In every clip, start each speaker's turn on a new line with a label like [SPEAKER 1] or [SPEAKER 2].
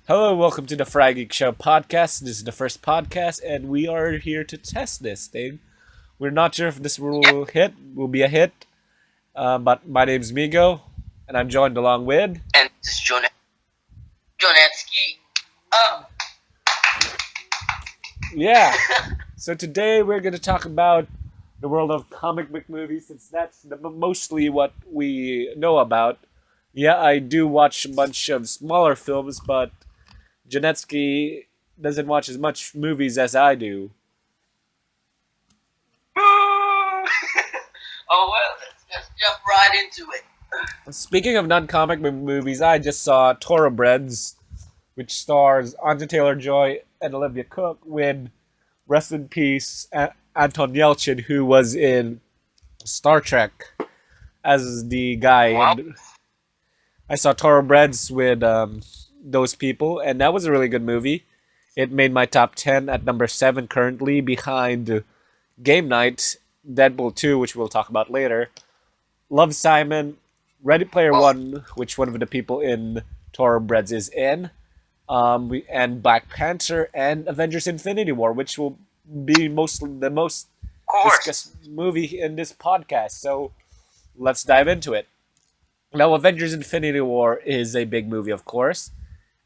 [SPEAKER 1] Hello, welcome to the Frigeek Show Podcast. This is the first podcast, and we are here to test this thing. We're not sure if this will be a hit, but my name's Migo, and I'm joined along with.
[SPEAKER 2] And this is Jonetzki. Oh,
[SPEAKER 1] Yeah, so today we're going to talk about the world of comic book movies, since that's mostly what we know about. Yeah, I do watch a bunch of smaller films, but Jonetzki doesn't watch as much movies as I do.
[SPEAKER 2] oh well, let's just jump right into it.
[SPEAKER 1] Speaking of non-comic book movies, I just saw Thoroughbreds, which stars Anya Taylor-Joy and Olivia Cook, with rest in peace Anton Yelchin, who was in Star Trek as the guy.
[SPEAKER 2] Wow.
[SPEAKER 1] And I saw Thoroughbreds with those people, and that was a really good movie. It made my top 10 at number 7 currently, behind Game Night, Deadpool 2, which we'll talk about later, Love, Simon, Ready Player One, which one of the people in Thoroughbreds is in, and Black Panther, and Avengers Infinity War, which will be the most
[SPEAKER 2] Of course.
[SPEAKER 1] discussed movie in this podcast. So let's dive into it. Now, Avengers Infinity War is a big movie, of course,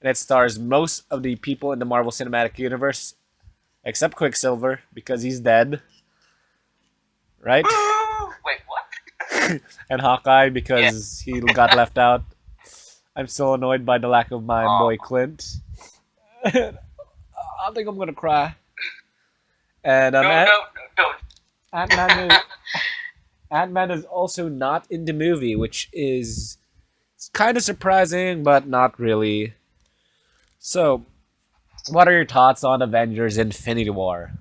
[SPEAKER 1] and it stars most of the people in the Marvel Cinematic Universe, except Quicksilver, because he's dead. Right?
[SPEAKER 2] Wait, what?
[SPEAKER 1] And Hawkeye, because he got left out. I'm still annoyed by the lack of my boy Clint. I think I'm gonna cry. And
[SPEAKER 2] No, don't.
[SPEAKER 1] Ant-Man Ant-Man is also not in the movie, which is kind of surprising, but not really. So, what are your thoughts on Avengers Infinity War?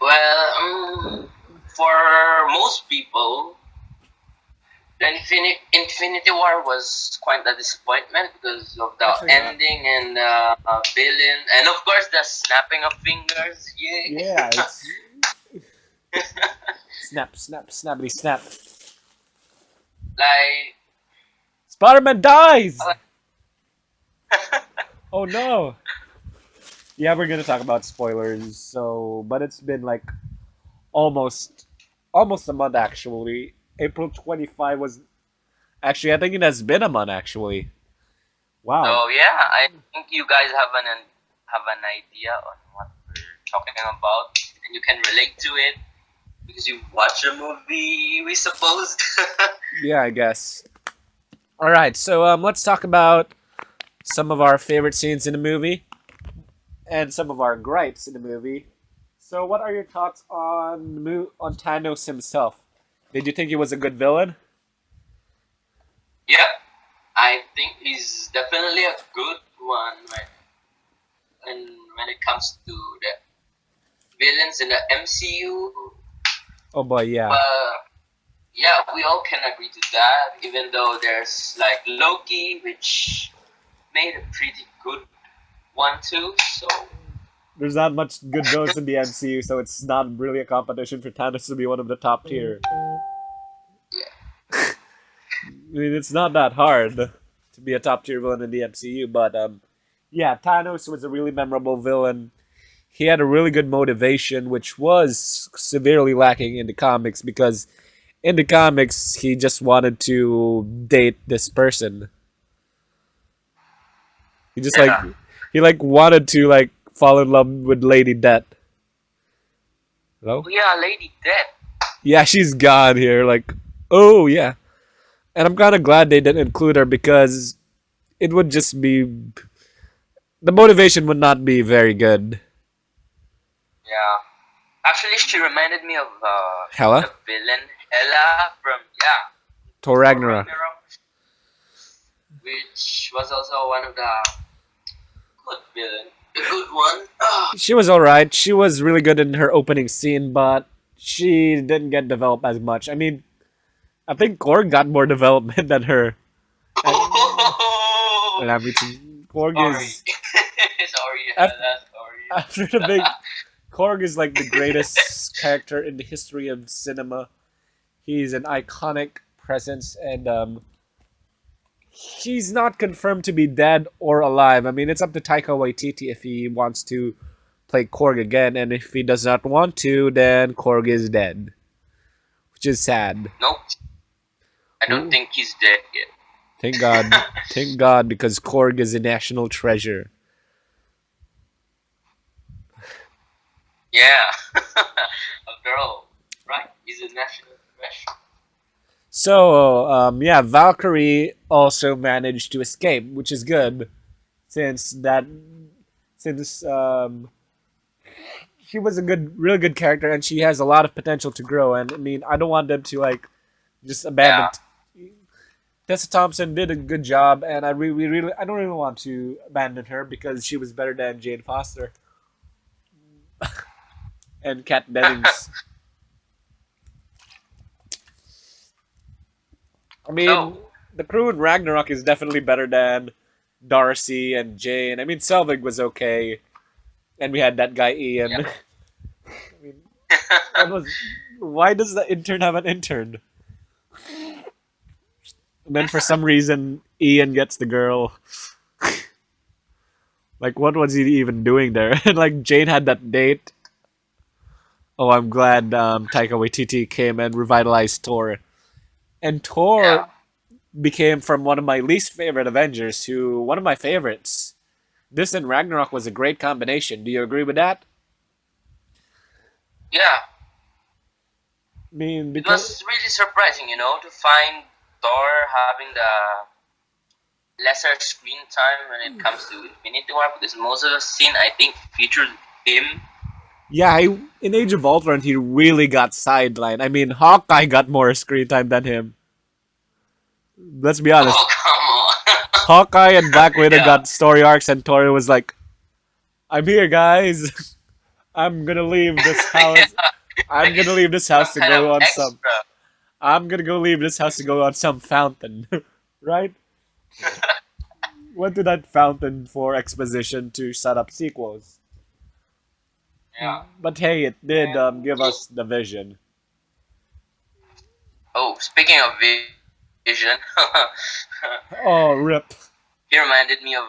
[SPEAKER 2] Well, for most people, the Infinity War was quite a disappointment because of the
[SPEAKER 1] Actually, yeah.
[SPEAKER 2] ending and villain, and of course the snapping of fingers. Yay!
[SPEAKER 1] Yeah, it's snap, snap, snappity, snap.
[SPEAKER 2] Like,
[SPEAKER 1] Spider-Man dies! Oh no! Yeah, we're gonna talk about spoilers. So, but it's been like almost a month actually. April 25 was actually, I think it has been a month actually. Wow.
[SPEAKER 2] so yeah, I think you guys have an idea on what we're talking about, and you can relate to it because you watched the movie, we suppose.
[SPEAKER 1] Yeah, I guess. All right, so let's talk about some of our favorite scenes in the movie and some of our gripes in the movie. So, what are your thoughts on Thanos himself? Did you think he was a good villain?
[SPEAKER 2] Yep, I think he's definitely a good one when it comes to the villains in the MCU.
[SPEAKER 1] Oh boy, yeah.
[SPEAKER 2] Yeah, we all can agree to that. Even though there's like Loki, which made a pretty good one too. So
[SPEAKER 1] There's not much good villains in the MCU, so it's not really a competition for Thanos to be one of the top tier.
[SPEAKER 2] yeah,
[SPEAKER 1] I mean, it's not that hard to be a top tier villain in the MCU, but yeah, Thanos was a really memorable villain. He had a really good motivation, which was severely lacking in the comics, because in the comics he just wanted to date this person. He just
[SPEAKER 2] yeah.
[SPEAKER 1] wanted to fall in love with Lady Death. Hello?
[SPEAKER 2] Oh yeah, Lady Death.
[SPEAKER 1] Yeah, she's gone here. Oh yeah. And I'm kind of glad they didn't include her, because it would just be, the motivation would not be very good.
[SPEAKER 2] Yeah. Actually, she reminded me of
[SPEAKER 1] Hela?
[SPEAKER 2] the villain Hela from
[SPEAKER 1] Thor Ragnarok.
[SPEAKER 2] which was also one of the good villain, the good one.
[SPEAKER 1] She was alright. She was really good in her opening scene, but she didn't get developed as much. I mean, I think Korg got more development than her. And I mean, Korg
[SPEAKER 2] Sorry.
[SPEAKER 1] is
[SPEAKER 2] Sorry,
[SPEAKER 1] Af-
[SPEAKER 2] Hela, sorry.
[SPEAKER 1] after the big. Korg is like the greatest character in the history of cinema. He's an iconic presence, and She's not confirmed to be dead or alive. I mean, it's up to Taika Waititi if he wants to play Korg again, and if he does not want to, then Korg is dead, which is sad.
[SPEAKER 2] Nope. I don't think he's dead yet.
[SPEAKER 1] Thank God. Thank God, because Korg is a national treasure.
[SPEAKER 2] Yeah. After all, right? He's a national treasure.
[SPEAKER 1] So, yeah, Valkyrie also managed to escape, which is good, since that, since she was a really good character, and she has a lot of potential to grow. And I mean, I don't want them to like just abandon.
[SPEAKER 2] Yeah.
[SPEAKER 1] Tessa Thompson did a good job, and I don't really want to abandon her because she was better than Jane Foster and Kat Dennings. I mean,
[SPEAKER 2] So,
[SPEAKER 1] the crew in Ragnarok is definitely better than Darcy and Jane. I mean, Selvig was okay, and we had that guy Ian.
[SPEAKER 2] yeah.
[SPEAKER 1] I mean, what was? Why does the intern have an intern? And then for some reason, Ian gets the girl. Like, what was he even doing there? And like, Jane had that date. Oh, I'm glad Taika Waititi came and revitalized Thor. And
[SPEAKER 2] Yeah.
[SPEAKER 1] Thor became from one of my least favorite Avengers to one of my favorites. This and Ragnarok was a great combination. Do you agree with that?
[SPEAKER 2] Yeah.
[SPEAKER 1] I mean,
[SPEAKER 2] It
[SPEAKER 1] because
[SPEAKER 2] was really surprising, to find Thor having the lesser screen time when it comes to Infinity War, because most of the scene I think featured him.
[SPEAKER 1] yeah, in Age of Ultron, he really got sidelined. I mean, Hawkeye got more screen time than him. Let's be honest.
[SPEAKER 2] Oh, come
[SPEAKER 1] Hawkeye and Black
[SPEAKER 2] on.
[SPEAKER 1] Widow
[SPEAKER 2] Yeah.
[SPEAKER 1] got story arcs, and Thor was like, "I'm here, guys. I'm gonna leave this house.
[SPEAKER 2] Yeah.
[SPEAKER 1] I'm
[SPEAKER 2] Like
[SPEAKER 1] gonna
[SPEAKER 2] it's
[SPEAKER 1] leave this
[SPEAKER 2] some
[SPEAKER 1] house to
[SPEAKER 2] kind
[SPEAKER 1] go
[SPEAKER 2] of
[SPEAKER 1] on
[SPEAKER 2] extra.
[SPEAKER 1] some. I'm gonna go leave this house to go on some fountain, right? Went to that fountain for exposition to set up sequels.
[SPEAKER 2] Yeah.
[SPEAKER 1] But hey, it did
[SPEAKER 2] And
[SPEAKER 1] give us the vision.
[SPEAKER 2] oh, speaking of vision,
[SPEAKER 1] Oh, rip.
[SPEAKER 2] he reminded me of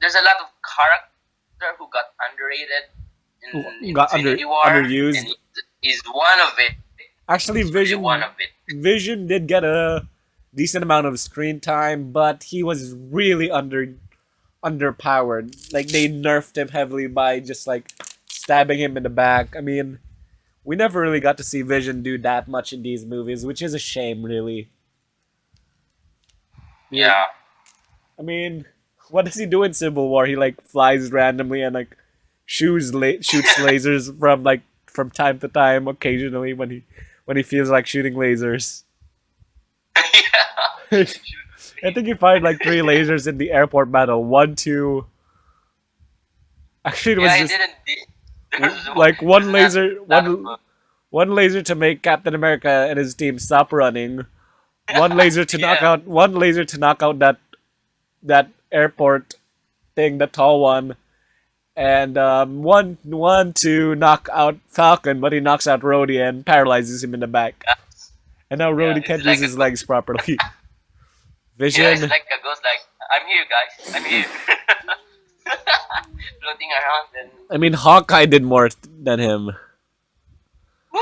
[SPEAKER 2] there's a lot of character who got underrated in
[SPEAKER 1] Got
[SPEAKER 2] Infinity War,
[SPEAKER 1] underused.
[SPEAKER 2] and he's one of it.
[SPEAKER 1] Actually,
[SPEAKER 2] He's really
[SPEAKER 1] Vision
[SPEAKER 2] one of it.
[SPEAKER 1] Vision did get a decent amount of screen time, but he was really underpowered. Like they nerfed him heavily by just like stabbing him in the back. I mean, we never really got to see Vision do that much in these movies, which is a shame, really.
[SPEAKER 2] Yeah.
[SPEAKER 1] I mean, what does he do in Civil War? He like flies randomly and like shoots lasers from time to time, occasionally when he feels like shooting lasers.
[SPEAKER 2] Yeah.
[SPEAKER 1] I think he fired like 3 lasers in the airport battle. One, two. Actually, it was
[SPEAKER 2] Yeah, he
[SPEAKER 1] just
[SPEAKER 2] didn't. There's
[SPEAKER 1] like one
[SPEAKER 2] there's
[SPEAKER 1] laser,
[SPEAKER 2] not of
[SPEAKER 1] one laser to make Captain America and his team stop running. One laser to knock
[SPEAKER 2] yeah.
[SPEAKER 1] out that airport thing, the tall one, and one to knock out Falcon, but he knocks out Rhodey and paralyzes him in the back. And now
[SPEAKER 2] Yeah,
[SPEAKER 1] Rhodey
[SPEAKER 2] it's
[SPEAKER 1] can't
[SPEAKER 2] like
[SPEAKER 1] use
[SPEAKER 2] a
[SPEAKER 1] his legs properly.
[SPEAKER 2] Yeah,
[SPEAKER 1] Vision,
[SPEAKER 2] it's like a ghost. Like I'm here, guys. I'm here. Floating around and
[SPEAKER 1] I mean, Hawkeye did more than him.
[SPEAKER 2] woo.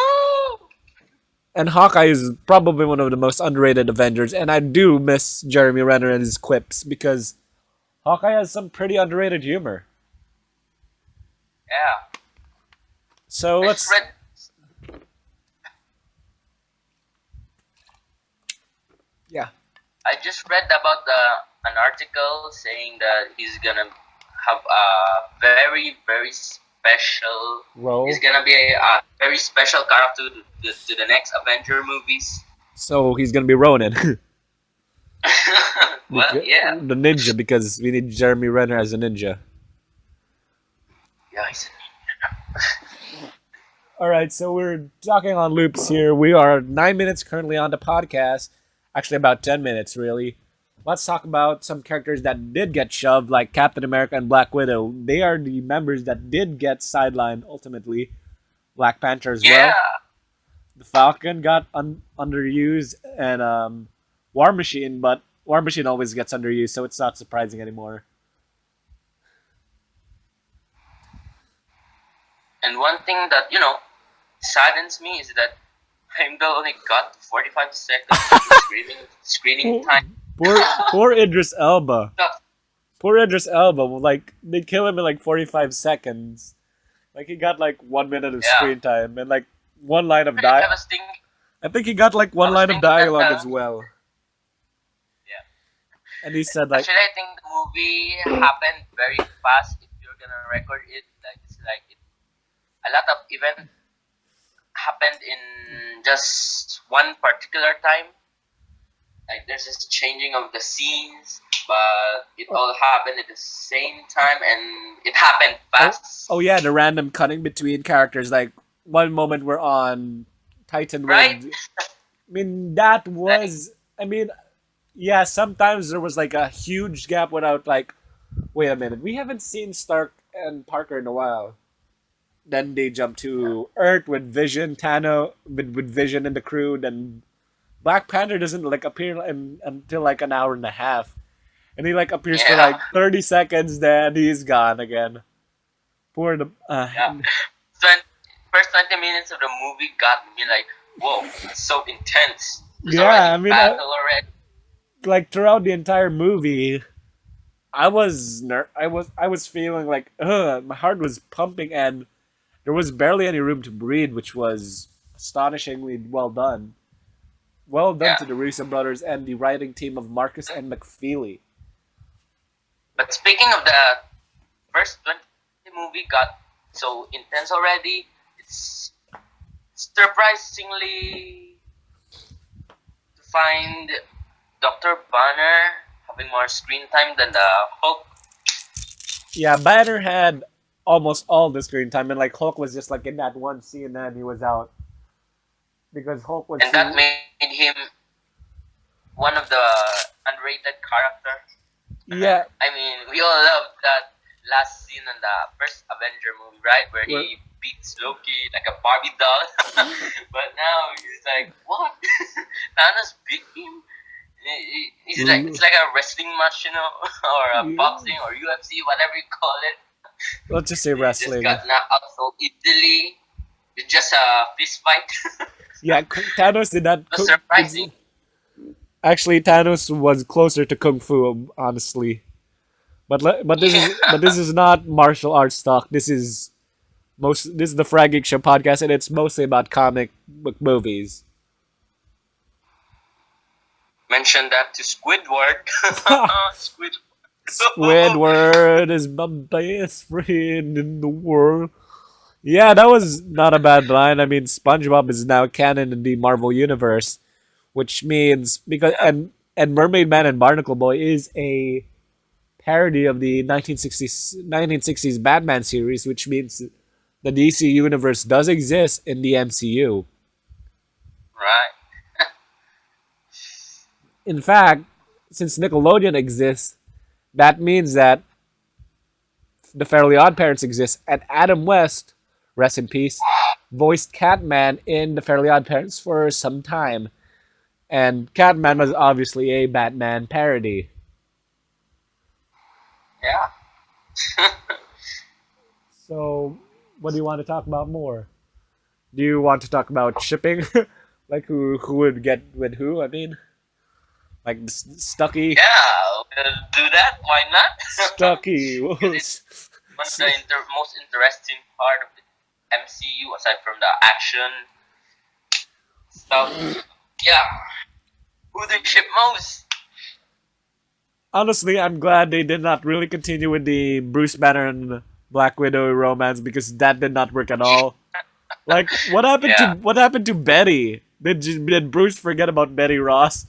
[SPEAKER 1] And Hawkeye is probably one of the most underrated Avengers, and I do miss Jeremy Renner and his quips because Hawkeye has some pretty underrated humor.
[SPEAKER 2] Yeah.
[SPEAKER 1] So
[SPEAKER 2] I
[SPEAKER 1] let's.
[SPEAKER 2] just read.
[SPEAKER 1] Yeah.
[SPEAKER 2] I just read about an article saying that he's gonna have a very very special.
[SPEAKER 1] Role.
[SPEAKER 2] He's gonna be a very special character to the next Avenger movies.
[SPEAKER 1] So he's gonna be Ronin.
[SPEAKER 2] Well, yeah.
[SPEAKER 1] The ninja, because we need Jeremy Renner as a ninja.
[SPEAKER 2] Yeah, he's
[SPEAKER 1] Alright, so we're talking on loops here. We are 9 minutes currently on the podcast. Actually, about 10 minutes, really. Let's talk about some characters that did get shoved, like Captain America and Black Widow. They are the members that did get sidelined, ultimately. Black Panther as well.
[SPEAKER 2] yeah.
[SPEAKER 1] The Falcon got underused, and War Machine, but War Machine always gets underused, so it's not surprising anymore.
[SPEAKER 2] And one thing that, saddens me is that Heimdall only got 45 seconds of screening
[SPEAKER 1] Poor,
[SPEAKER 2] time.
[SPEAKER 1] poor Idris Elba.
[SPEAKER 2] No,
[SPEAKER 1] Poor Idris Elba. Like they kill him in like 45 seconds. Like he got like 1 minute of
[SPEAKER 2] yeah.
[SPEAKER 1] screen time and like one line of
[SPEAKER 2] I
[SPEAKER 1] dialogue.
[SPEAKER 2] was thinking,
[SPEAKER 1] I think he got like one
[SPEAKER 2] was
[SPEAKER 1] line of
[SPEAKER 2] thinking that,
[SPEAKER 1] dialogue as well.
[SPEAKER 2] yeah.
[SPEAKER 1] And he said like,
[SPEAKER 2] Actually, I think the movie happened very fast. If you're gonna record it, a lot of event happened in just one particular time. Like there's this changing of the scenes, but it all happened at the same time, and it happened fast.
[SPEAKER 1] oh yeah, the random cutting between characters. Like one moment we're on Titan
[SPEAKER 2] Right?
[SPEAKER 1] Wind. I mean that was. I mean, yeah. Sometimes there was like a huge gap without like. Wait a minute, we haven't seen Stark and Parker in a while. Then they jump to Earth with Vision, Thanos with Vision and the crew. Then Black Panther doesn't like appear until like an hour and a half, and he like appears for
[SPEAKER 2] Yeah.
[SPEAKER 1] like 30 seconds. Then he's gone again. Poor the.
[SPEAKER 2] Yeah. First 20 minutes of the movie got me like, whoa, it's so intense. There's
[SPEAKER 1] Yeah,
[SPEAKER 2] already
[SPEAKER 1] I mean,
[SPEAKER 2] battle already.
[SPEAKER 1] like throughout the entire movie, I was feeling like, my heart was pumping, and there was barely any room to breathe, which was astonishingly well done. Well done
[SPEAKER 2] Yeah.
[SPEAKER 1] to the Russo brothers and the writing team of Marcus and McFeely.
[SPEAKER 2] But speaking of the first 20 movie got so intense already, it's surprisingly to find Dr. Banner having more screen time than the Hulk.
[SPEAKER 1] Yeah, Banner had almost all the screen time, and like Hulk was just like in that one scene, and then he was out because Hulk was.
[SPEAKER 2] And that made him one of the underrated characters.
[SPEAKER 1] Yeah,
[SPEAKER 2] I mean, we all loved that last scene in the first Avenger movie, right? Where he beats Loki like a Barbie doll. But now he's like, what? Thanos beat him? He's like, it's like a wrestling match, or a boxing or UFC, whatever you call it.
[SPEAKER 1] let's just say
[SPEAKER 2] He
[SPEAKER 1] wrestling.
[SPEAKER 2] just got knocked out so easily. It's just a fist fight.
[SPEAKER 1] Yeah, Thanos did not.
[SPEAKER 2] It was surprising.
[SPEAKER 1] Actually, Thanos was closer to kung fu, honestly. But this is not martial arts talk. This is the Frigeek Show podcast, and it's mostly about comic book movies.
[SPEAKER 2] Mention that to Squidward. Squidward.
[SPEAKER 1] Squidward is my best friend in the world. Yeah, that was not a bad line. I mean, SpongeBob is now canon in the Marvel universe, which means because and Mermaid Man and Barnacle Boy is a parody of the 1960s Batman series, which means the DC universe does exist in the MCU.
[SPEAKER 2] Right.
[SPEAKER 1] In fact, since Nickelodeon exists, that means that the Fairly Odd Parents exist, and Adam West, rest in peace, voiced Catman in the Fairly Odd Parents for some time. And Catman was obviously a Batman parody.
[SPEAKER 2] Yeah.
[SPEAKER 1] So, what do you want to talk about more? Do you want to talk about shipping? Like who would get with who? I mean, like Stucky.
[SPEAKER 2] Yeah, we'll do that. Why not?
[SPEAKER 1] Stucky.
[SPEAKER 2] It's one of the most interesting part of the MCU, aside from the action stuff. Yeah. Who they ship most?
[SPEAKER 1] Honestly, I'm glad they did not really continue with the Bruce Banner and Black Widow romance because that did not work at all. Like, what happened
[SPEAKER 2] Yeah.
[SPEAKER 1] to Betty? Did Bruce forget about Betty Ross?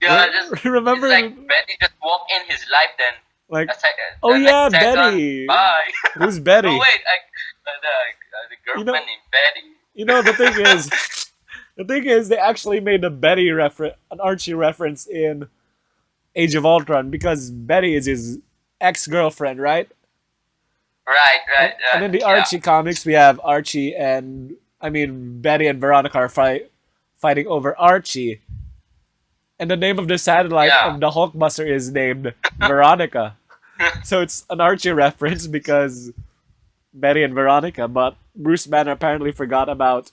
[SPEAKER 2] Yeah,
[SPEAKER 1] Remember?
[SPEAKER 2] it's like Betty just walked in his life then.
[SPEAKER 1] Like,
[SPEAKER 2] That's like,
[SPEAKER 1] oh
[SPEAKER 2] the
[SPEAKER 1] yeah,
[SPEAKER 2] next second,
[SPEAKER 1] Betty.
[SPEAKER 2] Bye.
[SPEAKER 1] Who's Betty?
[SPEAKER 2] Oh wait, the girlfriend named Betty.
[SPEAKER 1] You know the thing is, they actually made an Archie reference in Age of Ultron because Betty is his ex-girlfriend, right?
[SPEAKER 2] Right.
[SPEAKER 1] And in the Archie comics, we have Archie Betty and Veronica are fighting over Archie. And the name of the satellite
[SPEAKER 2] Yeah.
[SPEAKER 1] of the Hulkbuster is named Veronica. So it's an Archie reference because Betty and Veronica, but Bruce Banner apparently forgot about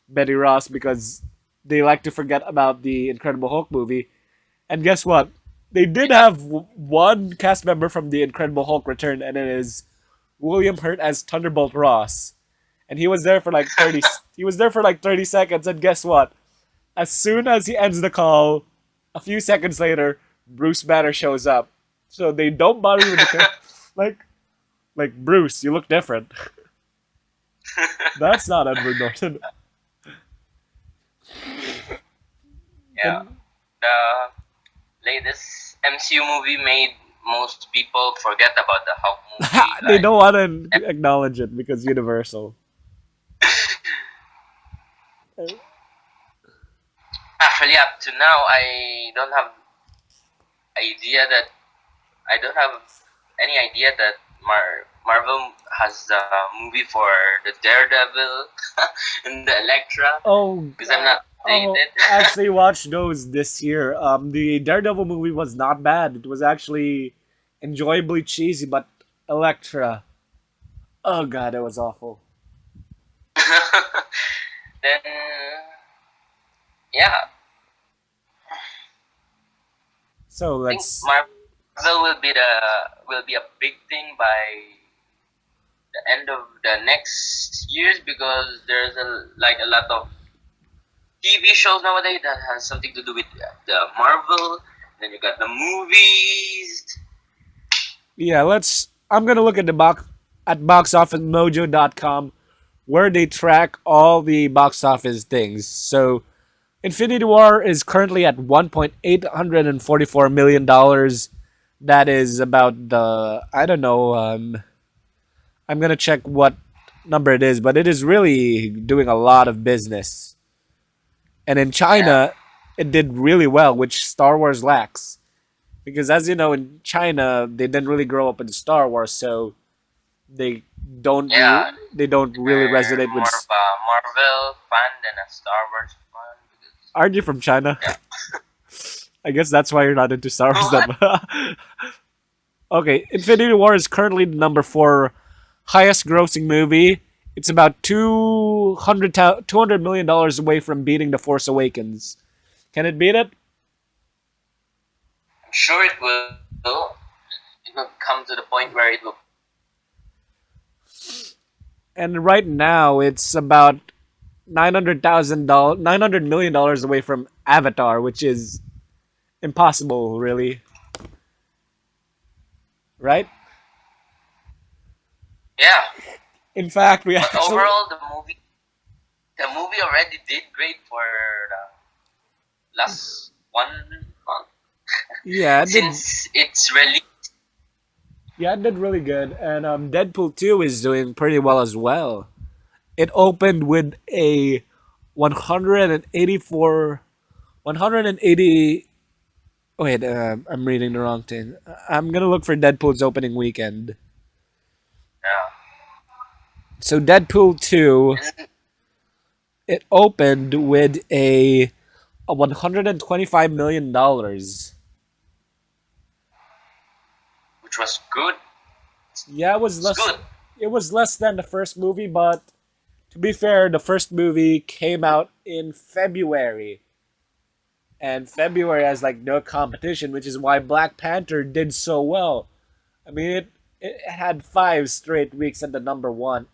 [SPEAKER 1] Betty Ross because they like to forget about the Incredible Hulk movie. And guess what? They did have one cast member from the Incredible Hulk return, and it is William Hurt as Thunderbolt Ross. And he was there for like 30 he was there for like 30 seconds, and guess what? As soon as he ends the call, a few seconds later, Bruce Banner shows up. So they don't bother with the like Bruce, you look different. That's not Edward Norton.
[SPEAKER 2] Yeah.
[SPEAKER 1] And
[SPEAKER 2] The latest MCU movie made most people forget about the Hulk movie.
[SPEAKER 1] they
[SPEAKER 2] Like,
[SPEAKER 1] don't want to acknowledge it because Universal.
[SPEAKER 2] actually, up to now, I don't have idea that I don't have any idea that Marvel has a movie for the Daredevil and the Elektra
[SPEAKER 1] Oh,
[SPEAKER 2] because I'm not
[SPEAKER 1] oh,
[SPEAKER 2] updated.
[SPEAKER 1] I actually watched those this year. The Daredevil movie was not bad. It was actually enjoyably cheesy, but Elektra. Oh god, it was awful.
[SPEAKER 2] Then yeah,
[SPEAKER 1] So
[SPEAKER 2] I think
[SPEAKER 1] let's.
[SPEAKER 2] Marvel will be a big thing by the end of the next years because there's a lot of TV shows nowadays that has something to do with the Marvel. Then you got the movies.
[SPEAKER 1] Yeah, let's. I'm gonna look at the boxofficemojo.com where they track all the box office things. So Infinity War is currently at $1.844 million. That is about the I don't know. I'm gonna check what number it is, but it is really doing a lot of business. And in
[SPEAKER 2] Yeah,
[SPEAKER 1] China, it did really well, which Star Wars lacks. Because as you know, in China, they didn't really grow up in Star Wars, so they
[SPEAKER 2] yeah.
[SPEAKER 1] they don't really
[SPEAKER 2] They're
[SPEAKER 1] resonate with.
[SPEAKER 2] more of a Marvel fan than a Star Wars fan because
[SPEAKER 1] Aren't you from China?
[SPEAKER 2] yeah.
[SPEAKER 1] I guess that's why you're not into Star Wars
[SPEAKER 2] What?
[SPEAKER 1] that much. Okay, Infinity War is currently the number four highest grossing movie. It's about $200 million away from beating The Force Awakens. Can it beat it?
[SPEAKER 2] I'm sure it will. It will come to the point where it will.
[SPEAKER 1] And right now, it's about $900 million away from Avatar, which is impossible, really. Right?
[SPEAKER 2] Yeah,
[SPEAKER 1] In fact, we
[SPEAKER 2] but
[SPEAKER 1] actually.
[SPEAKER 2] overall, the movie already did great for the last 1 month
[SPEAKER 1] Yeah, it did.
[SPEAKER 2] since its release.
[SPEAKER 1] Yeah, it did really good. And Deadpool 2 is doing pretty well as well. It opened with a 184. 180. Wait, I'm reading the wrong thing. I'm gonna look for Deadpool's opening weekend.
[SPEAKER 2] Yeah,
[SPEAKER 1] So Deadpool 2,
[SPEAKER 2] and
[SPEAKER 1] it opened with a $125 million.
[SPEAKER 2] which was good.
[SPEAKER 1] Yeah, it was
[SPEAKER 2] It's
[SPEAKER 1] less.
[SPEAKER 2] good.
[SPEAKER 1] It was less than the first movie, but to be fair, the first movie came out in February, and February has like no competition, which is why Black Panther did so well. I mean, it had 5 straight weeks at the number one.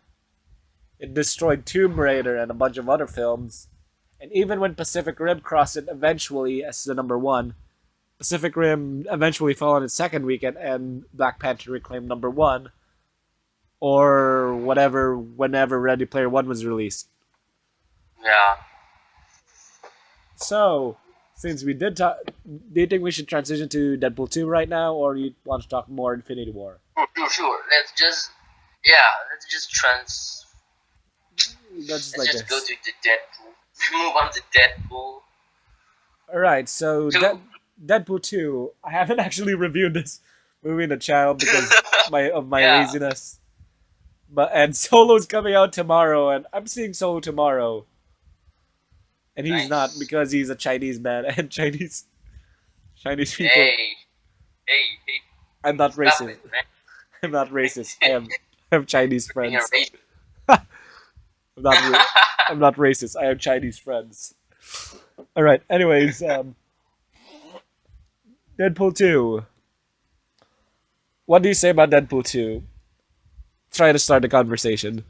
[SPEAKER 1] It destroyed Tomb Raider and a bunch of other films, and even when Pacific Rim crossed it eventually as the number one, Pacific Rim eventually fell on its second weekend, and Black Panther reclaimed number one, or whatever whenever Ready Player One was released.
[SPEAKER 2] Yeah,
[SPEAKER 1] So, since we did talk, do you think we should transition to Deadpool 2 right now, or you want to talk more Infinity War?
[SPEAKER 2] sure. Let's just
[SPEAKER 1] That's
[SPEAKER 2] let's
[SPEAKER 1] like
[SPEAKER 2] just go
[SPEAKER 1] this.
[SPEAKER 2] to the Deadpool. Move on to Deadpool
[SPEAKER 1] Alright, so
[SPEAKER 2] 2.
[SPEAKER 1] Deadpool 2, I haven't actually reviewed this movie in a while because of my
[SPEAKER 2] Yeah,
[SPEAKER 1] laziness. And Solo's coming out tomorrow, and I'm seeing Solo tomorrow. And he's not
[SPEAKER 2] nice.
[SPEAKER 1] because he's a Chinese man, and Chinese. Chinese people.
[SPEAKER 2] Hey, hey,
[SPEAKER 1] I'm not
[SPEAKER 2] stop
[SPEAKER 1] racist.
[SPEAKER 2] it, man.
[SPEAKER 1] I'm not racist. I have Chinese
[SPEAKER 2] Being a
[SPEAKER 1] friends.
[SPEAKER 2] racist.
[SPEAKER 1] I'm not. I'm not racist. I have Chinese friends. All right. Anyways, Deadpool 2. What do you say about Deadpool 2? Try to start the conversation.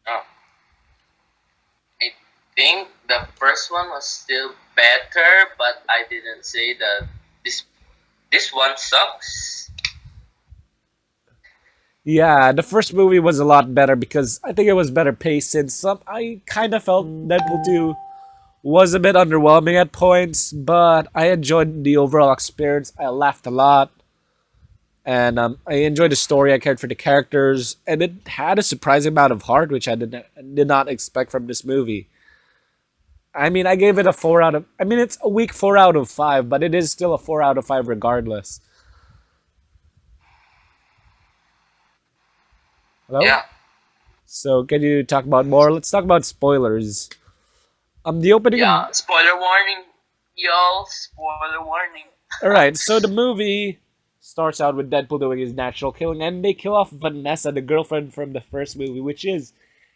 [SPEAKER 2] Oh, I think the first one was still better, but I didn't say that this this one sucks.
[SPEAKER 1] Yeah, the first movie was a lot better because I think it was better paced. Since I kind of felt Deadpool 2 was a bit underwhelming at points, but I enjoyed the overall experience. I laughed a lot, and I enjoyed the story. I cared for the characters, and it had a surprising amount of heart, which I did not expect from this movie. I mean, I gave it a 4 out of. I mean, it's a weak 4 out of 5, but it is still a 4 out of 5 regardless. Hello?
[SPEAKER 2] Yeah,
[SPEAKER 1] So, can you talk about more? Let's talk about spoilers. The opening of.
[SPEAKER 2] yeah. Spoiler warning, y'all. Spoiler warning.
[SPEAKER 1] Alright, so the movie starts out with Deadpool doing his natural killing, and they kill off Vanessa, the girlfriend from the first movie, which is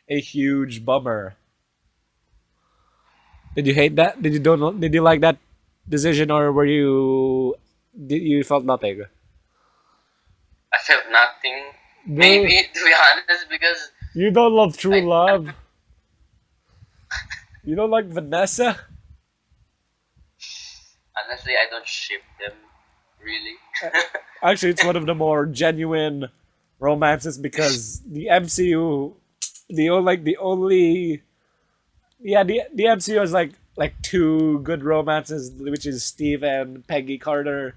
[SPEAKER 1] a huge bummer. Did you hate that? Did you like that decision, or were you did you felt nothing?
[SPEAKER 2] I felt nothing.
[SPEAKER 1] Bro,
[SPEAKER 2] Maybe to be honest, because
[SPEAKER 1] you don't love true
[SPEAKER 2] I
[SPEAKER 1] love. You don't like Vanessa.
[SPEAKER 2] honestly I don't ship them really.
[SPEAKER 1] Actually, it's one of the more genuine romances because the MCU, the only the MCU has like two good romances, which is Steve and Peggy Carter,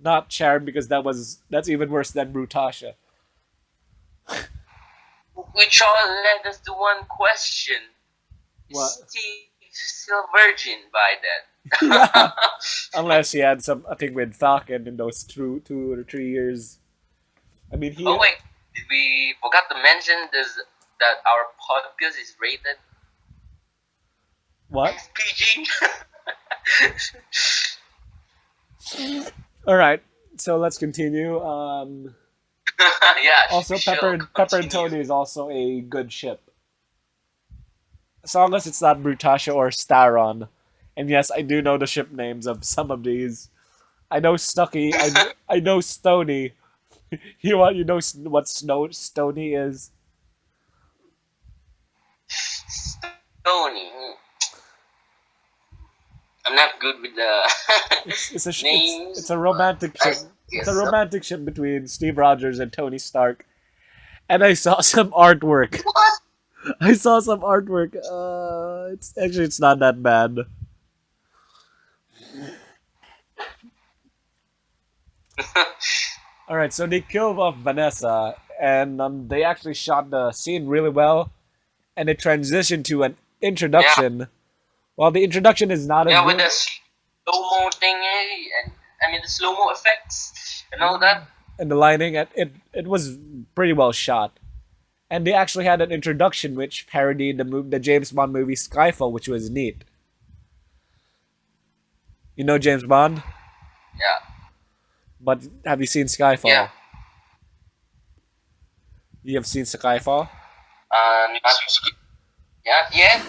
[SPEAKER 1] not Sharon because that's even worse than Brutasha.
[SPEAKER 2] Which all led us to one question:
[SPEAKER 1] What?
[SPEAKER 2] is Steve still virgin by
[SPEAKER 1] Yeah,
[SPEAKER 2] then?
[SPEAKER 1] unless he had some I think with Falcon in those 2 or 3 years. I mean he
[SPEAKER 2] Oh wait, did we forgot to mention this that our podcast is rated
[SPEAKER 1] what?
[SPEAKER 2] PG?
[SPEAKER 1] All right, so let's continue.
[SPEAKER 2] Yeah,
[SPEAKER 1] Also,
[SPEAKER 2] we shall
[SPEAKER 1] Pepper and
[SPEAKER 2] continue.
[SPEAKER 1] Tony is also a good ship. As long as it's not Brutasha or Staron. And yes, I do know the ship names of some of these. I know Stucky. I know Stony. You know what Stony is?
[SPEAKER 2] Tony. I'm not good with the
[SPEAKER 1] It's
[SPEAKER 2] names,
[SPEAKER 1] a
[SPEAKER 2] but
[SPEAKER 1] romantic
[SPEAKER 2] I
[SPEAKER 1] ship. It's a
[SPEAKER 2] guess so.
[SPEAKER 1] romantic ship between Steve Rogers and Tony Stark. And I saw some artwork.
[SPEAKER 2] What?
[SPEAKER 1] I saw some artwork. It's not that bad. All right, so they killed off Vanessa, and they actually shot the scene really well, and it transitioned to an
[SPEAKER 2] Yeah,
[SPEAKER 1] introduction. While the introduction is not as
[SPEAKER 2] yeah, with
[SPEAKER 1] good,
[SPEAKER 2] the slow mo thingy and I mean the slow mo effects and all that.
[SPEAKER 1] and the lighting, it was pretty well shot. And they actually had an introduction which parodied the James Bond movie Skyfall, which was neat. You know James Bond,
[SPEAKER 2] Yeah,
[SPEAKER 1] but have you seen
[SPEAKER 2] yeah.
[SPEAKER 1] Skyfall? You have seen Skyfall?
[SPEAKER 2] Not, yeah, yeah.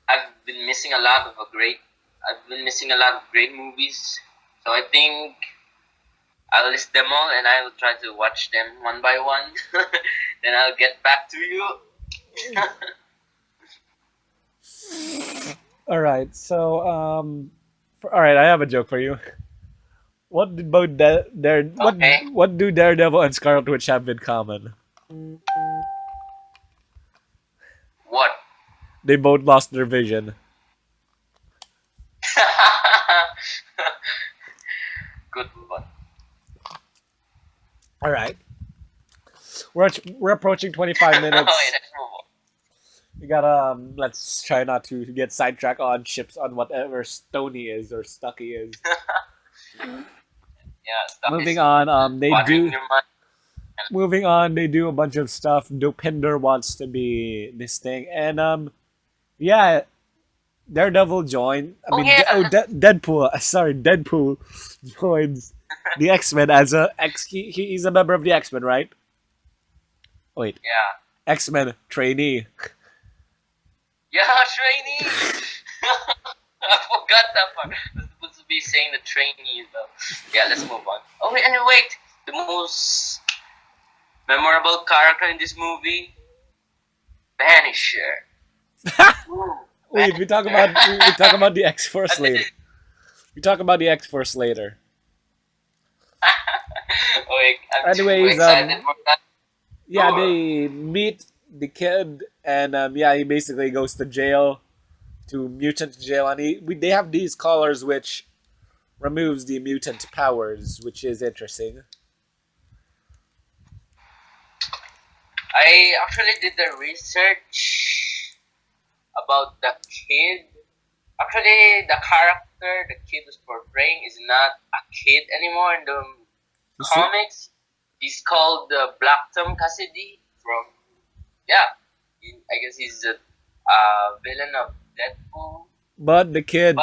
[SPEAKER 2] I've been missing a lot of a great. I've been missing a lot of great movies. So I think I'll list them all and I will try to watch them one by one. Then I'll get back to you.
[SPEAKER 1] All right, so all right, I have a joke for you. What did both
[SPEAKER 2] Okay.
[SPEAKER 1] what do Daredevil and Scarlet Witch have in common?
[SPEAKER 2] What?
[SPEAKER 1] They both lost their vision.
[SPEAKER 2] Good one.
[SPEAKER 1] All right, we're approaching 25
[SPEAKER 2] Okay,
[SPEAKER 1] minutes.
[SPEAKER 2] let's move on.
[SPEAKER 1] We gotta let's try not to get sidetracked on ships on whatever Stony is or Stucky is.
[SPEAKER 2] Yeah, stuff
[SPEAKER 1] Moving
[SPEAKER 2] is
[SPEAKER 1] on,
[SPEAKER 2] watering your mind.
[SPEAKER 1] they do a bunch of stuff. Dopinder wants to be this thing, and yeah, Daredevil joined. I
[SPEAKER 2] Oh
[SPEAKER 1] mean,
[SPEAKER 2] yeah.
[SPEAKER 1] Deadpool. Sorry, Deadpool joins the X Men as a X. He's a member of the X Men, right? Wait,
[SPEAKER 2] Yeah.
[SPEAKER 1] X Men trainee.
[SPEAKER 2] Yeah, trainee. I forgot that part. I was supposed to be saying the trainee though. Yeah, let's move on. Oh wait, and wait. The most memorable character in this movie, Vanisher. Ooh,
[SPEAKER 1] Wait, we talk about the X Force later. We talk about the X Force later.
[SPEAKER 2] Wait, I'm too
[SPEAKER 1] Anyways,
[SPEAKER 2] excited for that.
[SPEAKER 1] yeah,
[SPEAKER 2] Sure.
[SPEAKER 1] they meet the kid, and yeah, he basically goes to jail, to mutant jail, and they have these collars which removes the mutant powers, which is interesting.
[SPEAKER 2] I actually did the research about the kid. Actually, the character the kid is portraying is not a kid anymore in the comics. He's called Black Tom Cassidy from, yeah, I guess he's a villain of Deadpool.
[SPEAKER 1] But
[SPEAKER 2] But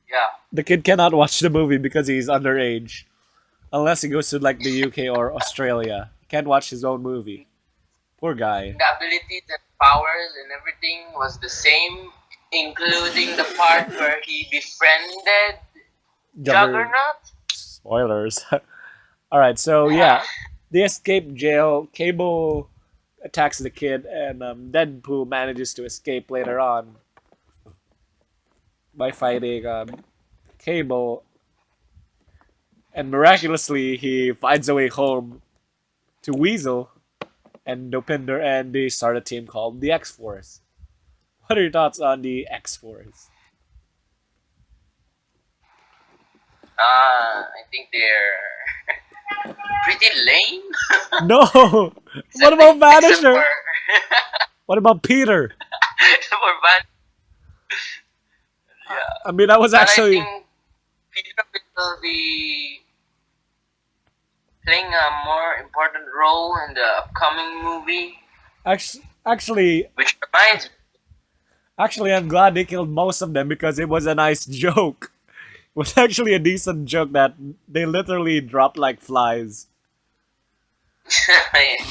[SPEAKER 2] yeah,
[SPEAKER 1] the kid cannot watch the movie because he's underage, unless he goes to like the UK or Australia. He can't watch his own movie. Poor guy.
[SPEAKER 2] the abilities and powers and everything was the same, including the part where he befriended
[SPEAKER 1] Jugger-
[SPEAKER 2] Juggernaut.
[SPEAKER 1] Spoilers. All right, so yeah, they escape jail. Cable attacks the kid, and Deadpool manages to escape later on by fighting Cable, and miraculously he finds a way home to Weasel and Dopinder, and they start a team called the X Force. What are your thoughts on the X Force?
[SPEAKER 2] I think they're pretty lame.
[SPEAKER 1] No. What about Vanisher? What about Peter?
[SPEAKER 2] Except for Van. Yeah.
[SPEAKER 1] I mean, that was
[SPEAKER 2] But
[SPEAKER 1] actually.
[SPEAKER 2] I think Peter will be playing a more important role in the upcoming movie.
[SPEAKER 1] Actually,
[SPEAKER 2] Which reminds me,
[SPEAKER 1] I'm glad they killed most of them because it was a nice joke. It was actually a decent joke that they literally dropped like flies.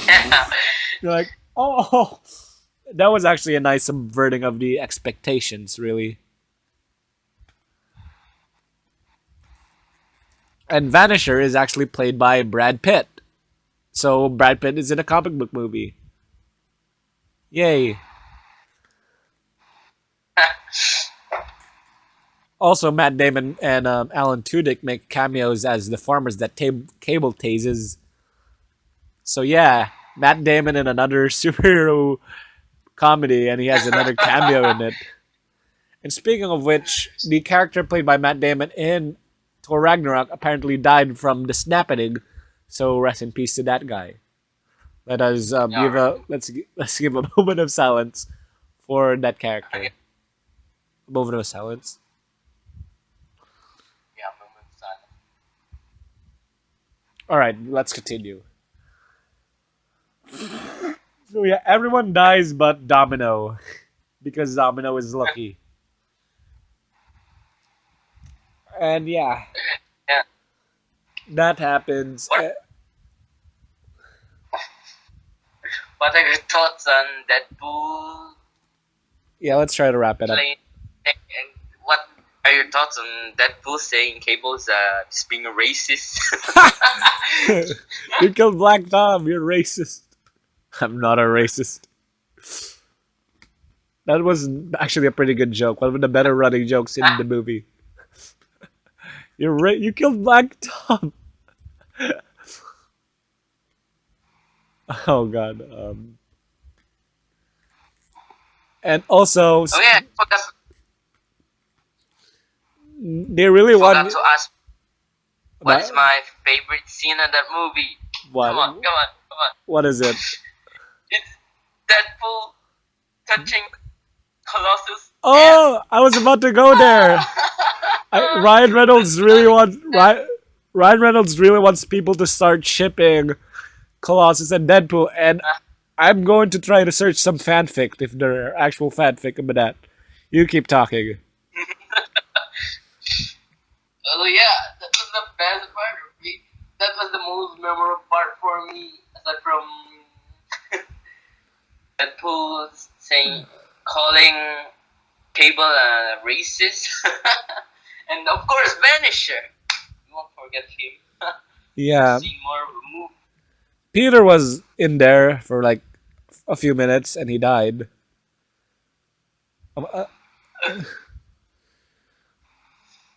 [SPEAKER 2] yeah.
[SPEAKER 1] You're like, oh, that was actually a nice subverting of the expectations, really. And Vanisher is actually played by Brad Pitt. So Brad Pitt is in a comic book movie. Yay. Also, Matt Damon and Alan Tudyk make cameos as the farmers that Cable tases. So yeah, Matt Damon in another superhero comedy, and he has another cameo in it. And speaking of which, the character played by Matt Damon in Thor Ragnarok apparently died from the snapping. So rest in peace to that guy. Let us let's give a moment of silence for that character.
[SPEAKER 2] Okay.
[SPEAKER 1] A moment of silence.
[SPEAKER 2] Yeah, moment of silence.
[SPEAKER 1] All right, let's continue. So yeah, everyone dies but Domino, because Domino is lucky. And yeah,
[SPEAKER 2] Yeah.
[SPEAKER 1] that happens.
[SPEAKER 2] What are your thoughts on Deadpool
[SPEAKER 1] Yeah, let's try to wrap it up.
[SPEAKER 2] playing? And what are your thoughts on Deadpool saying Cable's just being a racist?
[SPEAKER 1] You killed Black Tom. You're racist. I'm not a racist. That was actually a pretty good joke. One of the better running jokes in the movie. You killed Black Tom. Oh god. And also,
[SPEAKER 2] Oh yeah,
[SPEAKER 1] they really
[SPEAKER 2] forgot
[SPEAKER 1] want.
[SPEAKER 2] to ask what is my favorite scene in that movie.
[SPEAKER 1] What?
[SPEAKER 2] Come on.
[SPEAKER 1] What is it?
[SPEAKER 2] It's Deadpool touching Colossus.
[SPEAKER 1] Oh, I was about to go there. Ryan Reynolds really wants people to start shipping Colossus and Deadpool, and I'm going to try to search some fanfic if there are actual fanfic about that. You keep talking.
[SPEAKER 2] Oh yeah, that was the best part. That was the most memorable part for me. Aside from Deadpool saying, calling Cable a racist, and of course Vanisher. You won't forget him.
[SPEAKER 1] Yeah,
[SPEAKER 2] See more remove.
[SPEAKER 1] Peter was in there for like a few minutes and he died. Um, uh,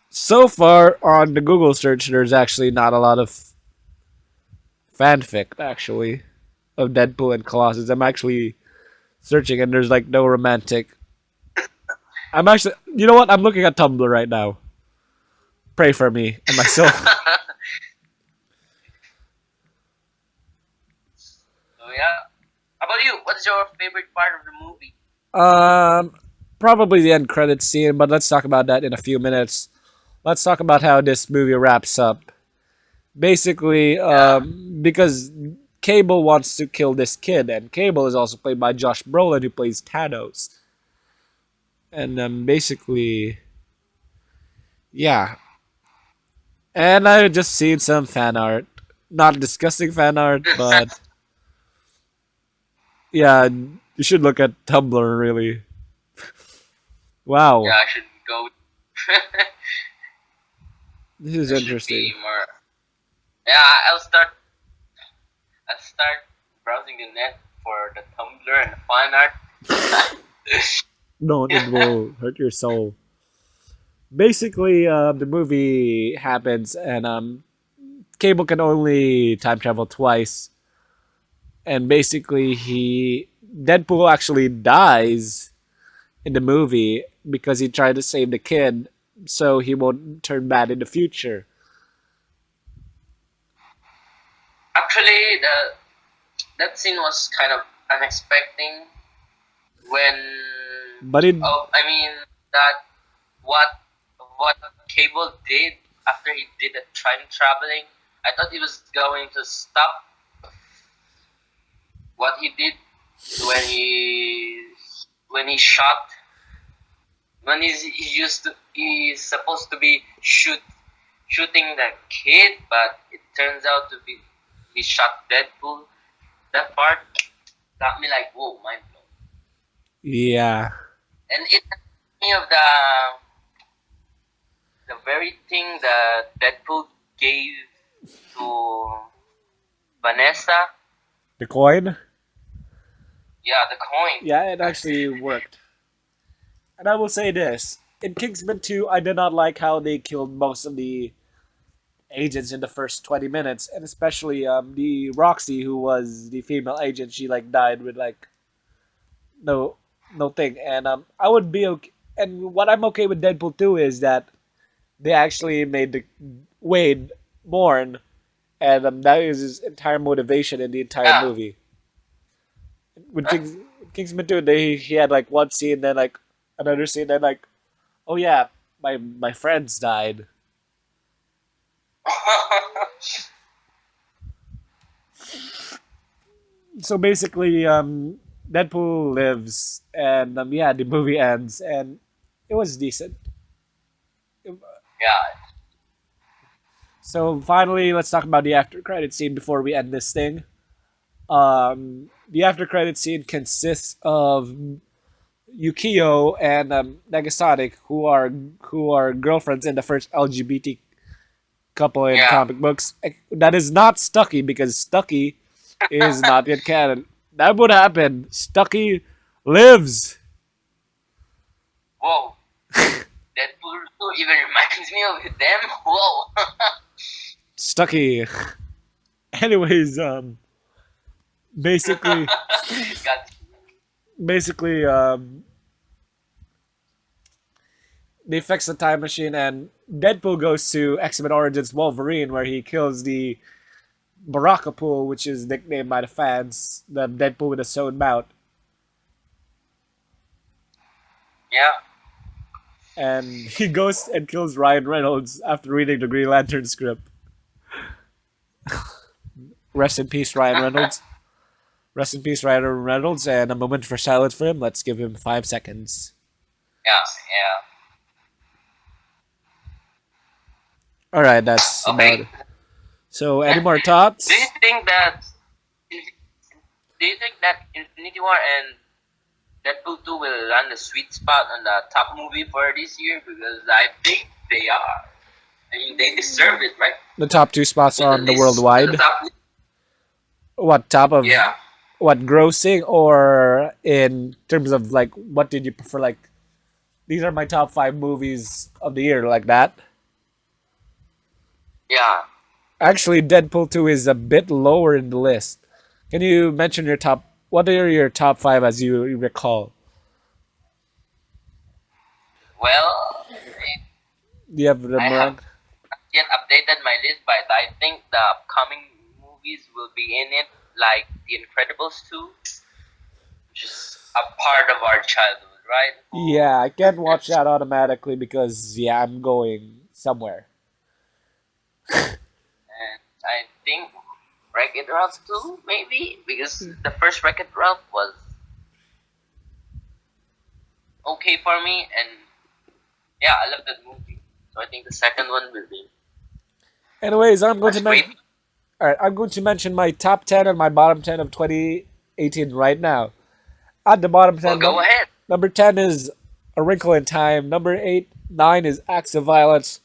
[SPEAKER 1] So far on the Google search, there's actually not a lot of fanfic actually of Deadpool and Colossus. I'm actually searching and there's like no romantic. I'm actually, you know what? I'm looking at Tumblr right now. Pray for me and my soul.
[SPEAKER 2] So yeah. How about you? What's your favorite part of the movie?
[SPEAKER 1] Um, Probably the end credits scene, but let's talk about that in a few minutes. Let's talk about how this movie wraps up. Basically,
[SPEAKER 2] Yeah.
[SPEAKER 1] because Cable wants to kill this kid, and Cable is also played by Josh Brolin, who plays Thanos. And basically, yeah. And I just seen some fan art, not disgusting fan art, but yeah, you should look at Tumblr. Really,
[SPEAKER 2] Yeah,
[SPEAKER 1] wow,
[SPEAKER 2] I should go.
[SPEAKER 1] this is
[SPEAKER 2] There should
[SPEAKER 1] interesting.
[SPEAKER 2] be more. Yeah, I'll start browsing the net for the Tumblr and the fan art.
[SPEAKER 1] No, it will hurt your soul. Basically, the movie happens, and Cable can only time travel twice, and basically he Deadpool actually dies in the movie because he tried to save the kid, so he won't turn bad in the future.
[SPEAKER 2] Actually, the that scene was kind of unexpected when.
[SPEAKER 1] But it,
[SPEAKER 2] Oh, I mean that what what Cable did after he did the time traveling. I thought he was going to stop what he did when he shot when he used to he's supposed to be shooting the kid, but it turns out to be he shot Deadpool. That part got me like, whoa, mind blown.
[SPEAKER 1] yeah,
[SPEAKER 2] And it reminds me of the very thing that Deadpool gave to Vanessa.
[SPEAKER 1] the coin.
[SPEAKER 2] Yeah, the coin.
[SPEAKER 1] Yeah, it actually worked. And I will say this: in Kingsman 2, I did not like how they killed most of the agents in the first 20 minutes, and especially the Roxy, who was the female agent. She like died with like no no thing, and I would be okay. And what I'm okay with Deadpool 2 is that they actually made the Wade mourn, and that is his entire motivation in the entire
[SPEAKER 2] Yeah.
[SPEAKER 1] movie. With Kingsman 2, he had like one scene, then like another scene, then like, oh yeah, my friends died. So basically, Deadpool lives, and yeah, the movie ends, and it was decent.
[SPEAKER 2] Yeah.
[SPEAKER 1] So finally, let's talk about the after credit scene before we end this thing. The after credit scene consists of Yukio and Negasonic, who are girlfriends in the first LGBT couple in
[SPEAKER 2] Yeah.
[SPEAKER 1] comic books. That is not Stucky because Stucky is not yet canon. That would happen. Stucky lives.
[SPEAKER 2] Whoa. Deadpool 2 even reminds me of them. Whoa.
[SPEAKER 1] Stucky. Anyways, basically,
[SPEAKER 2] Got
[SPEAKER 1] basically, they fix the time machine, and Deadpool goes to X-Men Origins Wolverine, where he kills the Baraka Pool, which is nicknamed by the fans the Deadpool with a sewn mouth.
[SPEAKER 2] yeah.
[SPEAKER 1] And he goes and kills Ryan Reynolds after reading the Green Lantern script. Rest in peace, Ryan Reynolds. Rest in peace, Ryan Reynolds, and a moment for silence for him. Let's give him 5 seconds.
[SPEAKER 2] Yeah, yeah.
[SPEAKER 1] All right, that's about it.
[SPEAKER 2] Okay.
[SPEAKER 1] So, any more
[SPEAKER 2] Do you
[SPEAKER 1] thoughts?
[SPEAKER 2] think that Infinity War and Deadpool 2 will land a sweet spot on the top movie for this year? Because I think they are. I mean, they deserve it, right?
[SPEAKER 1] The top two spots
[SPEAKER 2] In the
[SPEAKER 1] on the
[SPEAKER 2] list, in the
[SPEAKER 1] worldwide.
[SPEAKER 2] top.
[SPEAKER 1] What top of
[SPEAKER 2] Yeah,
[SPEAKER 1] what grossing or in terms of like what did you prefer? Like these are my top five movies of the year, like that.
[SPEAKER 2] yeah.
[SPEAKER 1] Actually, Deadpool 2 is a bit lower in the list. Can you mention your top? What are your top five as you recall?
[SPEAKER 2] Well,
[SPEAKER 1] Do you have them
[SPEAKER 2] I have
[SPEAKER 1] around?
[SPEAKER 2] not yet updated my list, but I think the upcoming movies will be in it, like The Incredibles 2, which is a part of our childhood, right?
[SPEAKER 1] Yeah, I can't watch that automatically because yeah, I'm going somewhere.
[SPEAKER 2] And I think Wreck-It Ralph 2, maybe, because the first Wreck-It Ralph was okay for me, and yeah, I love that movie. So I think the second one will be.
[SPEAKER 1] Anyways,
[SPEAKER 2] Let's wait.
[SPEAKER 1] all right, I'm going to mention my top 10 and my bottom 10 of 2018 right now. At the bottom
[SPEAKER 2] Well,
[SPEAKER 1] 10,
[SPEAKER 2] go ahead.
[SPEAKER 1] number 10 is A Wrinkle in Time. Number 8, 9 is Acts of Violence.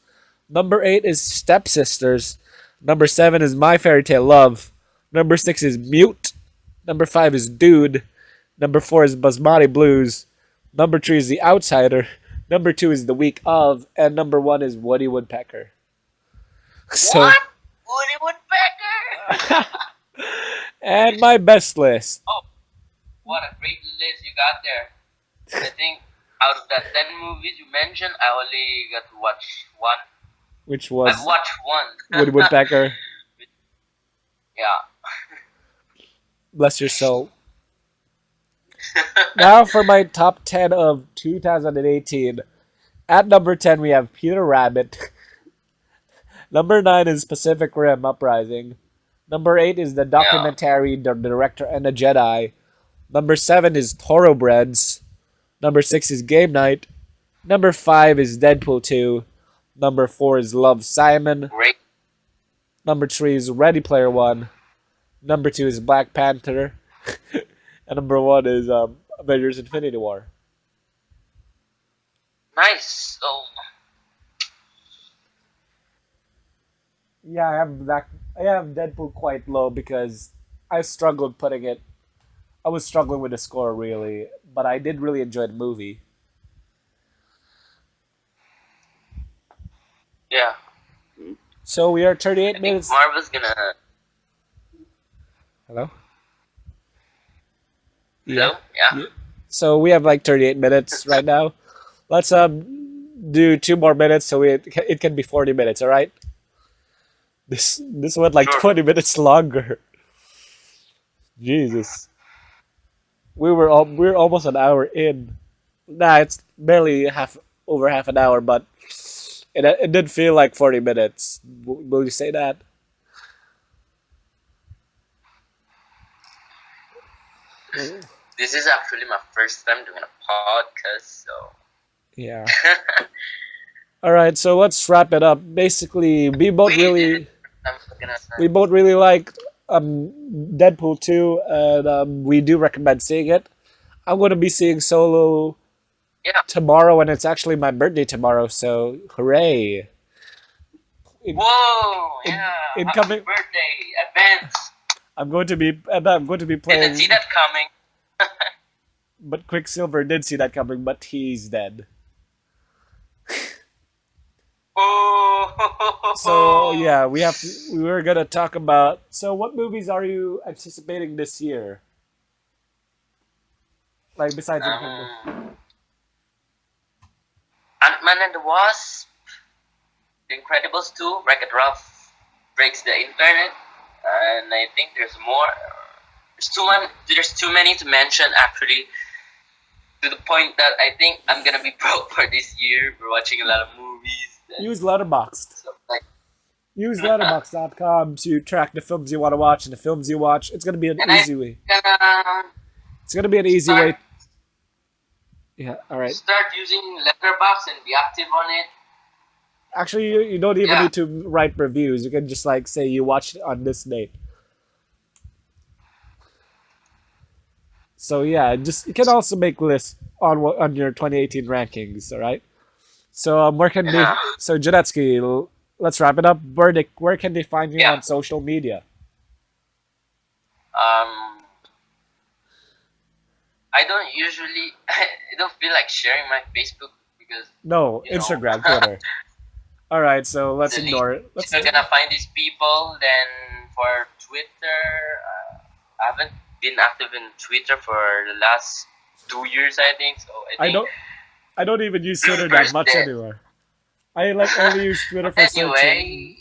[SPEAKER 1] Number 8 is Stepsisters. Number 7 is My Fairy Tale Love. Number 6 is Mute. Number 5 is Dude. Number 4 is Basmati Blues. Number 3 is The Outsider. Number 2 is The Week of. And number 1 is Woody Woodpecker. So,
[SPEAKER 2] What? Woody Woodpecker?
[SPEAKER 1] and my best list,
[SPEAKER 2] Oh, what a great list you got there. I think out of the 10 movies you mentioned, I only got to watch one.
[SPEAKER 1] which
[SPEAKER 2] I've
[SPEAKER 1] was
[SPEAKER 2] watched one.
[SPEAKER 1] Woody Woodpecker.
[SPEAKER 2] Yeah.
[SPEAKER 1] Bless your soul. Now for my top 10 of 2018. At number 10, we have Peter Rabbit. Number 9 is Pacific Rim Uprising. Number 8 is the
[SPEAKER 2] Yeah.
[SPEAKER 1] documentary The Director and the Jedi. Number 7 is Thoroughbreds. Number 6 is Game Night. Number 5 is Deadpool 2. Number 4 is Love, Simon.
[SPEAKER 2] Great.
[SPEAKER 1] Number 3 is Ready Player One. Number 2 is Black Panther. And number 1 is Avengers Infinity War.
[SPEAKER 2] Nice. So,
[SPEAKER 1] Yeah, I have Deadpool quite low because I struggled putting it. I was struggling with the score really, but I did really enjoy the movie.
[SPEAKER 2] yeah.
[SPEAKER 1] So we are
[SPEAKER 2] I
[SPEAKER 1] 38
[SPEAKER 2] think
[SPEAKER 1] minutes.
[SPEAKER 2] Marvel's gonna.
[SPEAKER 1] Hello? Yeah.
[SPEAKER 2] Hello? Yeah.
[SPEAKER 1] Yeah. So we have like 38 minutes right now. Let's do 2 more minutes so it can be 40 minutes, all right? This went like
[SPEAKER 2] Sure.
[SPEAKER 1] 20 minutes longer. Jesus. We're almost an hour in. Nah, it's barely over half an hour, but it did feel like 40 minutes. Will you say that?
[SPEAKER 2] This is actually my first time doing a podcast, so.
[SPEAKER 1] Yeah. All right, so let's wrap it up. Basically,
[SPEAKER 2] We didn't. I'm gonna.
[SPEAKER 1] we both really like Deadpool 2, and we do recommend seeing it. I'm going to be seeing Solo
[SPEAKER 2] Yeah.
[SPEAKER 1] tomorrow, and it's actually my birthday tomorrow, so hooray! In,
[SPEAKER 2] Whoa!
[SPEAKER 1] in,
[SPEAKER 2] Yeah. Happy
[SPEAKER 1] incoming,
[SPEAKER 2] birthday, advance.
[SPEAKER 1] I'm going to be
[SPEAKER 2] Didn't see
[SPEAKER 1] playing.
[SPEAKER 2] that coming.
[SPEAKER 1] But Quicksilver did see that coming, but he's dead. So
[SPEAKER 2] Oh.
[SPEAKER 1] yeah, we were gonna talk about. So what movies are you anticipating this year? Like besides Infinity.
[SPEAKER 2] Ant-Man and the Wasp, The Incredibles 2, Wreck-It Ralph breaks the internet, and I think there's more. There's too many to mention actually. To the point that I think I'm gonna be broke for this year. We're watching a lot of movies and
[SPEAKER 1] Use Letterboxd.
[SPEAKER 2] stuff like.
[SPEAKER 1] Use Letterboxd.com to track the films you want to watch and the films you watch. It's gonna be an
[SPEAKER 2] And I'm
[SPEAKER 1] easy way.
[SPEAKER 2] gonna
[SPEAKER 1] It's gonna be an easy
[SPEAKER 2] start
[SPEAKER 1] way. Yeah. All right.
[SPEAKER 2] start using Letterboxd and be active on it.
[SPEAKER 1] Actually, you don't even
[SPEAKER 2] Yeah.
[SPEAKER 1] need to write reviews. You can just like say you watched it on this date. So yeah, just you can also make lists on your 2018 rankings. All right. So where can they?
[SPEAKER 2] Yeah.
[SPEAKER 1] So Jonetzki, let's wrap it up. Where can they find you
[SPEAKER 2] Yeah.
[SPEAKER 1] on social media?
[SPEAKER 2] Um, I don't usually. I don't feel like sharing my Facebook because
[SPEAKER 1] No,
[SPEAKER 2] you know.
[SPEAKER 1] Instagram, Twitter. All right, so let's
[SPEAKER 2] Easily.
[SPEAKER 1] ignore it.
[SPEAKER 2] If you're gonna find these people, then for Twitter, I haven't been active in Twitter for the last 2 years, I think. So I
[SPEAKER 1] I
[SPEAKER 2] think
[SPEAKER 1] don't. I don't even use Twitter that
[SPEAKER 2] Blooper's
[SPEAKER 1] much
[SPEAKER 2] dead.
[SPEAKER 1] anymore. I like only use Twitter
[SPEAKER 2] But
[SPEAKER 1] for searching.
[SPEAKER 2] anyway,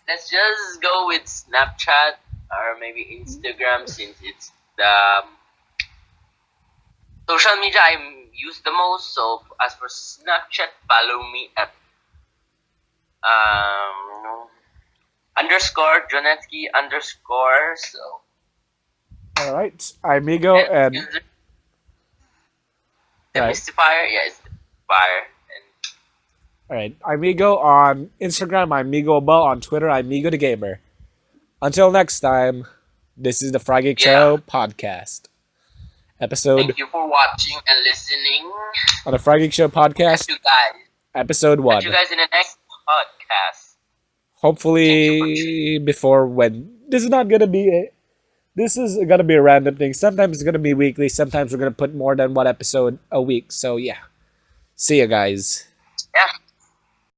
[SPEAKER 2] let's just go with Snapchat or maybe Instagram since it's the social media I use the most. So as for Snapchat, follow me at underscore Jonetzki underscore. So
[SPEAKER 1] All right, I'm Migo,
[SPEAKER 2] and
[SPEAKER 1] and
[SPEAKER 2] the
[SPEAKER 1] all right,
[SPEAKER 2] Mystifier, yeah, it's the fire. And
[SPEAKER 1] all right, I'm Migo on Instagram. I'm Migo Abuel on Twitter. I'm Migo the Gamer. Until next time, this is the Frigeek
[SPEAKER 2] yeah,
[SPEAKER 1] Show Podcast episode
[SPEAKER 2] thank you for watching and listening.
[SPEAKER 1] on the Frigeek Show
[SPEAKER 2] Catch
[SPEAKER 1] Podcast,
[SPEAKER 2] you guys.
[SPEAKER 1] episode
[SPEAKER 2] Catch you
[SPEAKER 1] 1.
[SPEAKER 2] guys in the next podcast. Thank you for
[SPEAKER 1] Hopefully, before when this is not gonna be a, this is gonna be a random thing. Sometimes it's gonna be weekly. Sometimes we're gonna put more than one episode a week. So yeah, see you guys.